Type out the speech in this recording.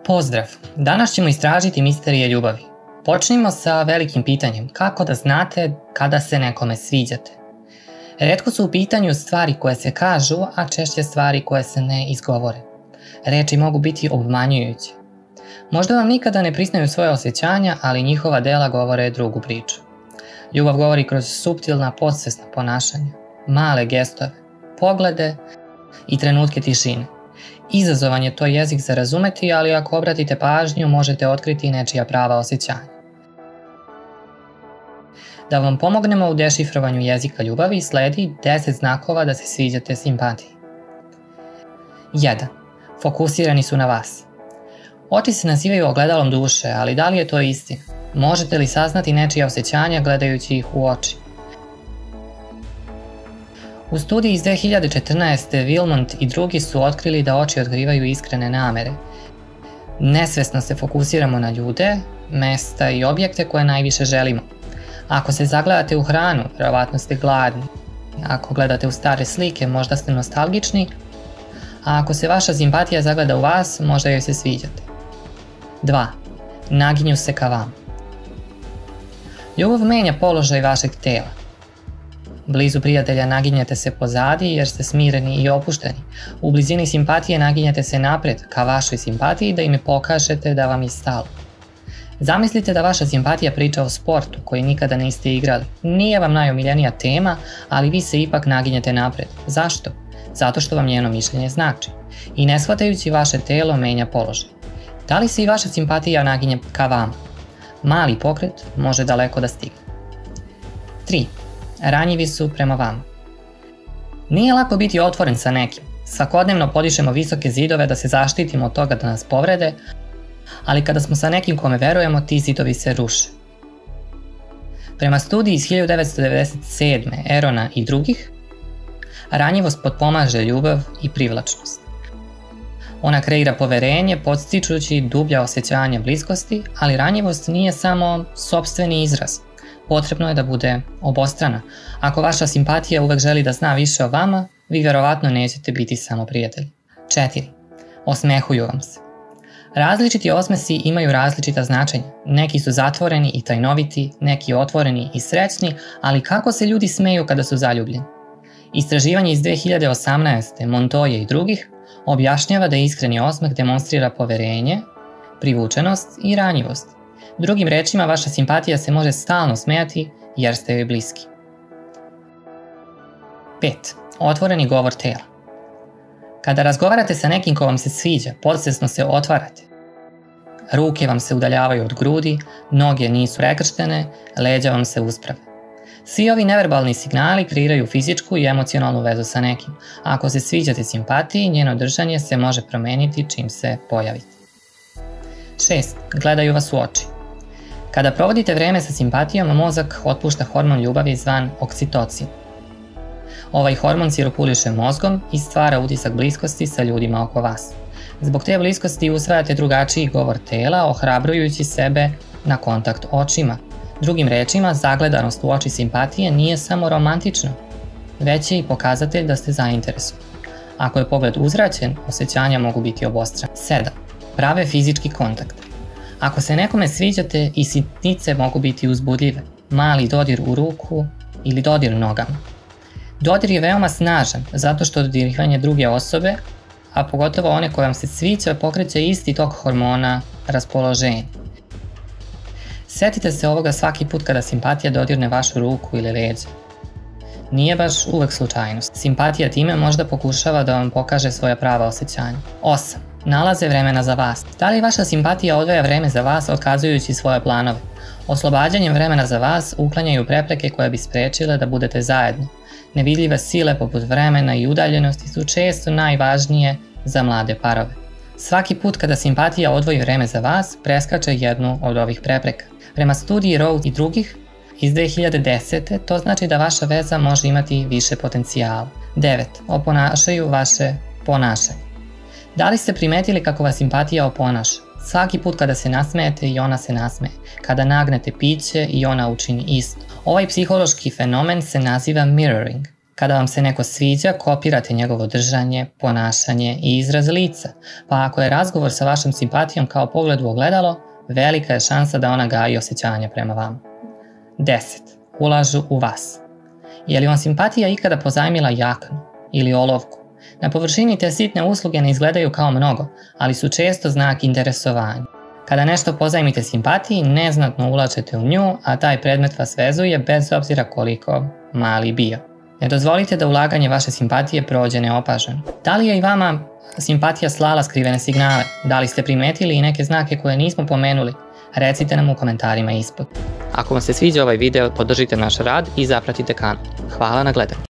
Pozdrav! Danas ćemo istražiti misterije ljubavi. Počnimo sa velikim pitanjem. Kako da znate kada se nekome sviđate? Retko su u pitanju stvari koje se kažu, a češće stvari koje se ne izgovore. Reči mogu biti obmanjujuće. Možda vam nikada ne priznaju svoje osjećanja, ali njihova dela govore drugu priču. Ljubav govori kroz suptilna, podsvesna ponašanja, male gestove, poglede i trenutke tišine. Izazovan je to jezik za razumeti, ali ako obratite pažnju, možete otkriti nečija prava osjećanja. Da vam pomognemo u dešifrovanju jezika ljubavi, sledi 10 znakova da se sviđate simpatiji. 1. Fokusirani su na vas. Oči se nazivaju ogledalom duše, ali da li je to istina? Možete li saznati nečija osjećanja gledajući ih u oči? U studiji iz 2014. Wilmont i drugi su otkrili da oči otkrivaju iskrene namere. Nesvesno se fokusiramo na ljude, mesta i objekte koje najviše želimo. Ako se zagledate u hranu, verovatno ste gladni. Ako gledate u stare slike, možda ste nostalgični. A ako se vaša simpatija zagleda u vas, možda joj se sviđate. 2. Naginju se ka vama. Ljubav menja položaj vašeg tela. Blizu prijatelja naginjete se pozadi jer ste smireni i opušteni. U blizini simpatije naginjete se napred ka vašoj simpatiji da im pokažete da vam je stalo. Zamislite da vaša simpatija priča o sportu koji nikada niste igrali. Nije vam najomiljenija tema, ali vi se ipak naginjete napred. Zašto? Zato što vam njeno mišljenje znači. I ne shvatajući vaše telo menja položaj. Da li se i vaša simpatija naginje ka vama? Mali pokret može daleko da stigne. 3. Ranjivi su prema vama. Nije lako biti otvoren sa nekim. Svakodnevno podižemo visoke zidove da se zaštitimo od toga da nas povrede, ali kada smo sa nekim kome verujemo, ti zidovi se ruše. Prema studiji iz 1997. Erona i drugih, ranjivost potpomaže ljubav i privlačnost. Ona kreira poverenje, podstičući dublja osjećanja bliskosti, ali ranjivost nije samo sopstveni izraz. Potrebno je da bude obostrana. Ako vaša simpatija uvek želi da zna više o vama, vi verovatno nećete biti samo prijatelji. 4. Osmehuju vam se. Različiti osmesi imaju različita značenja. Neki su zatvoreni i tajnoviti, neki otvoreni i srećni, ali kako se ljudi smeju kada su zaljubljeni? Istraživanje iz 2018. Montoya i drugih objašnjava da iskreni osmeh demonstrira poverenje, privučenost i ranjivost. Drugim rečima, vaša simpatija se može stalno smejati jer ste joj bliski. 5. Otvoreni govor tela. Kada razgovarate sa nekim ko vam se sviđa, podsvesno se otvarate. Ruke vam se udaljavaju od grudi, noge nisu prekrštene, leđa vam se usprave. Svi ovi neverbalni signali kreiraju fizičku i emocionalnu vezu sa nekim. Ako se sviđate simpatiji, njeno držanje se može promeniti čim se pojavite. 6. Gledaju vas u oči. Kada provodite vreme sa simpatijom, mozak otpušta hormon ljubavi zvan oksitocin. Ovaj hormon cirkuliše mozgom i stvara utisak bliskosti sa ljudima oko vas. Zbog te bliskosti usvajate drugačiji govor tela, ohrabrujući sebe na kontakt očima. Drugim rečima, zagledanost u oči simpatije nije samo romantično, već je i pokazatelj da ste zainteresovani. Ako je pogled uzvraćen, osjećanja mogu biti obostrana. 7. Prave fizički kontakt. Ako se nekome sviđate, i sitnice mogu biti uzbudljive. Mali dodir u ruku ili dodir nogama. Dodir je veoma snažan, zato što dodirivanje druge osobe, a pogotovo one koje vam se sviđa, pokreće isti tok hormona raspoloženja. Setite se ovoga svaki put kada simpatija dodirne vašu ruku ili leđa. Nije baš uvek slučajnost. Simpatija time možda pokušava da vam pokaže svoja prava osjećanja. 8. Nalaze vremena za vas. Da li vaša simpatija odvaja vreme za vas otkazujući svoje planove? Oslobađanjem vremena za vas uklanjaju prepreke koje bi sprečile da budete zajedno. Nevidljive sile poput vremena i udaljenosti su često najvažnije za mlade parove. Svaki put kada simpatija odvoji vreme za vas, preskače jednu od ovih prepreka. Prema studiji Rowe i drugih iz 2010. to znači da vaša veza može imati više potencijala. 9. Oponašaju vaše ponašanje. Da li ste primetili kako vas simpatija oponaša? Svaki put kada se nasmejete i ona se nasmeje. Kada nagnete piće i ona učini isto. Ovaj psihološki fenomen se naziva mirroring. Kada vam se neko sviđa, kopirate njegovo držanje, ponašanje i izraz lica, pa ako je razgovor sa vašom simpatijom kao pogled u ogledalo, velika je šansa da ona gaji osjećanja prema vama. 10. Ulažu u vas. Je li vam simpatija ikada pozajmila jaknu ili olovku? Na površini te sitne usluge ne izgledaju kao mnogo, ali su često znak interesovanja. Kada nešto pozajmite simpatiji, neznatno ulažete u nju, a taj predmet vas vezuje bez obzira koliko mali bio. Ne dozvolite da ulaganje vaše simpatije prođe neopaženo. Da li je i vama simpatija slala skrivene signale? Da li ste primetili i neke znake koje nismo pomenuli? Recite nam u komentarima ispod. Ako vam se sviđa ovaj video, podržite naš rad i zapratite kanal. Hvala na gledanju.